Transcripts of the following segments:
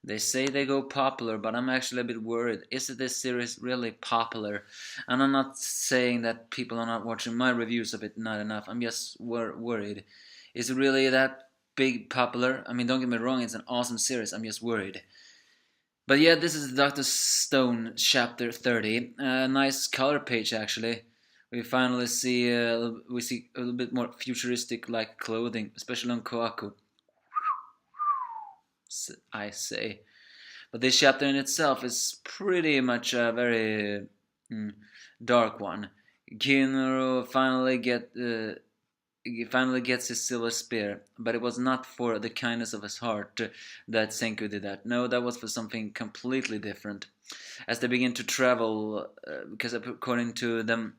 They say they go popular, but I'm actually a bit worried. Is this series really popular? And I'm not saying that people are not watching my reviews of it not enough. I'm just worried. Is it really that big popular? I mean, don't get me wrong, it's an awesome series. I'm just worried. But yeah, this is Dr. Stone chapter 30. Nice color page actually. We finally see we see a little bit more futuristic like clothing, especially on Koaku. I say. But this chapter in itself is pretty much a very dark one. Ginro finally gets his silver spear, but it was not for the kindness of his heart that Senku did that. No, that was for something completely different. As they begin to travel, because according to them,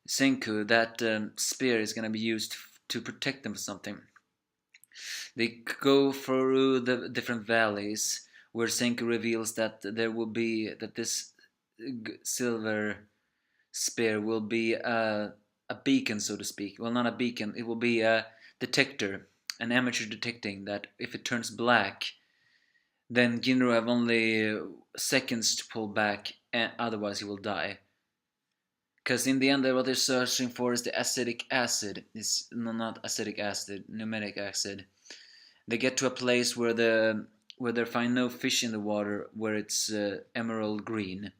Senku, that spear is going to be used to protect them from something. They go through the different valleys where Senku reveals that this silver spear will be a beacon, so to speak. Well, not a beacon. It will be a detector, an amateur detecting that if it turns black, then Ginro have only seconds to pull back, and otherwise he will die. Because in the end, what they're searching for is the acetic acid. It's not acetic acid, pneumatic acid. They get to a place where they find no fish in the water, where it's emerald green.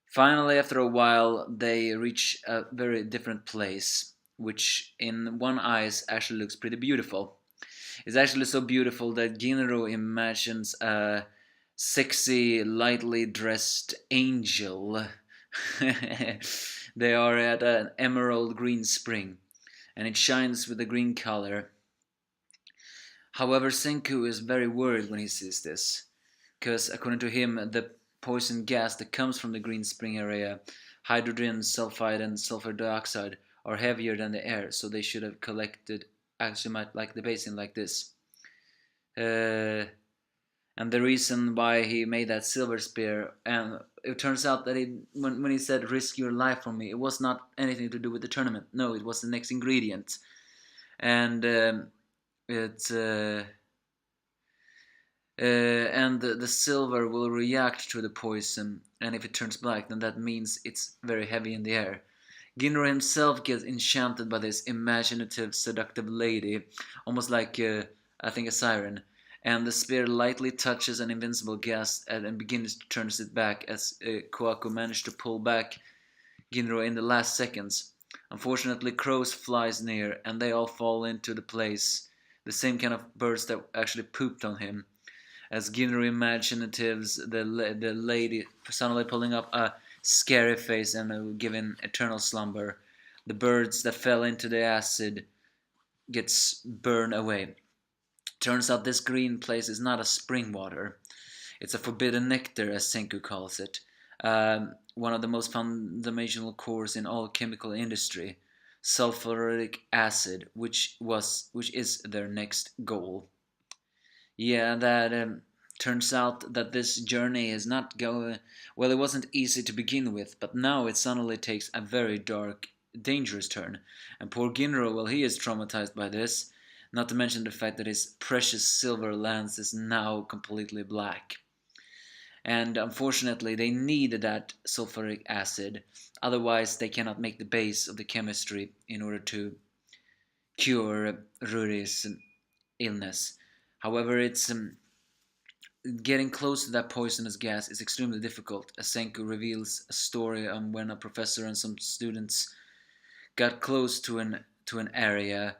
Finally, after a while, they reach a very different place, which in one eyes actually looks pretty beautiful. It's actually so beautiful that Ginro imagines a sexy, lightly dressed angel. They are at an emerald green spring, and it shines with a green color. However, Senku is very worried when he sees this, because according to him, the poison gas that comes from the green spring area, hydrogen sulfide and sulfur dioxide, are heavier than the air, so they should have collected actually like the basin like this. And the reason why he made that silver spear, and it turns out that when he said risk your life for me, it was not anything to do with the tournament. No, it was the next ingredient, and it's and the silver will react to the poison, and if it turns black, then that means it's very heavy in the air. Ginro himself gets enchanted by this imaginative, seductive lady, almost like I think a siren, and the spear lightly touches an invincible gas and begins to turn it back as Koaku managed to pull back Ginro in the last seconds. Unfortunately, crows flies near, and they all fall into the place, the same kind of birds that actually pooped on him. As Ginro imaginatives, the lady suddenly pulling up a scary face and giving eternal slumber. The birds that fell into the acid gets burned away. Turns out this green place is not a spring water. It's a forbidden nectar, as Senku calls it. One of the most fundamental cores in all chemical industry. Sulfuric acid, which is their next goal. Yeah, that turns out that this journey is not going well. It wasn't easy to begin with, but now it suddenly takes a very dark, dangerous turn. And poor Ginro, well, he is traumatized by this. Not to mention the fact that his precious silver lance is now completely black. And unfortunately, they need that sulfuric acid. Otherwise, they cannot make the base of the chemistry in order to cure Ruri's illness. However, it's getting close to that poisonous gas is extremely difficult, as Senku reveals a story on when a professor and some students got close to an area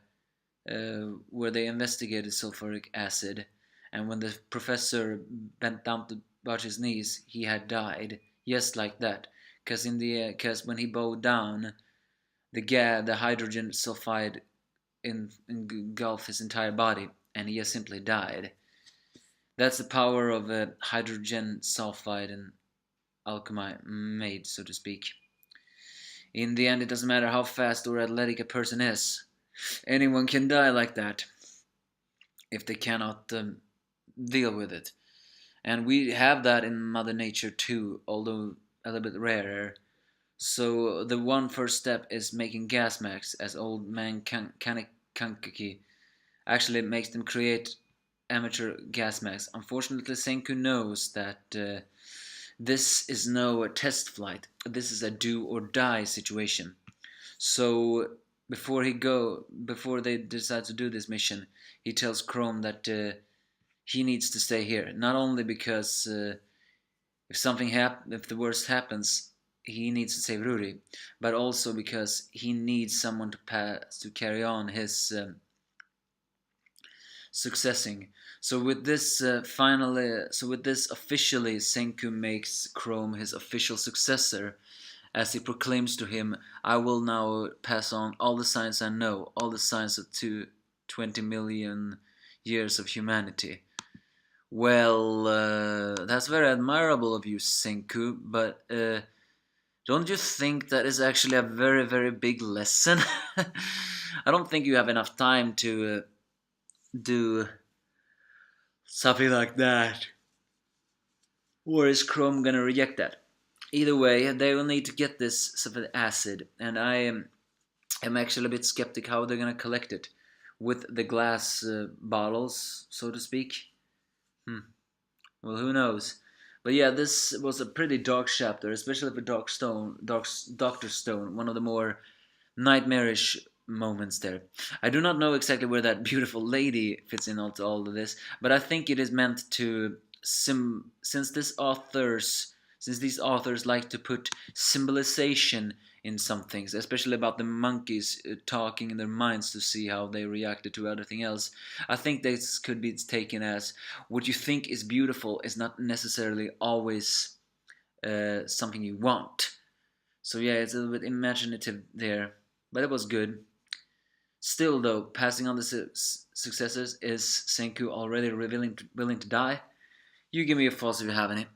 where they investigated sulfuric acid, and when the professor bent down to touch his knees, he had died, just like that. Because when he bowed down, the hydrogen sulfide engulfed his entire body, and he just simply died. That's the power of hydrogen sulfide and alchemy made, so to speak. In the end, it doesn't matter how fast or athletic a person is. Anyone can die like that if they cannot deal with it. And we have that in Mother Nature too, although a little bit rarer. So the one first step is making gas masks, as old man Kankaki actually makes them create amateur gas mask. Unfortunately, Senku knows that this is no test flight. This is a do or die situation. So before they decide to do this mission, he tells Chrome that he needs to stay here. Not only because if the worst happens, he needs to save Ruri, but also because he needs someone to carry on his successing. So with this officially, Senku makes Chrome his official successor, as he proclaims to him, "I will now pass on all the science I know, all the science of 20 million years of humanity." Well, that's very admirable of you, Senku, but don't you think that is actually a very, very big lesson? I don't think you have enough time to do something like that. Or is Chrome gonna reject that? Either way, they will need to get this sulfuric acid, and I am actually a bit skeptic how they're gonna collect it with the glass bottles, so to speak. Well, who knows? But yeah, this was a pretty dark chapter, especially for Doctor Stone, one of the more nightmarish moments there. I do not know exactly where that beautiful lady fits in into all of this, but I think it is meant to since these authors like to put symbolization in some things, especially about the monkeys talking in their minds to see how they reacted to everything else. I think this could be taken as what you think is beautiful is not necessarily always something you want. So yeah, it's a little bit imaginative there, but it was good. Still, though, passing on the successors, is Senku already willing to die? You give me a false if you have any.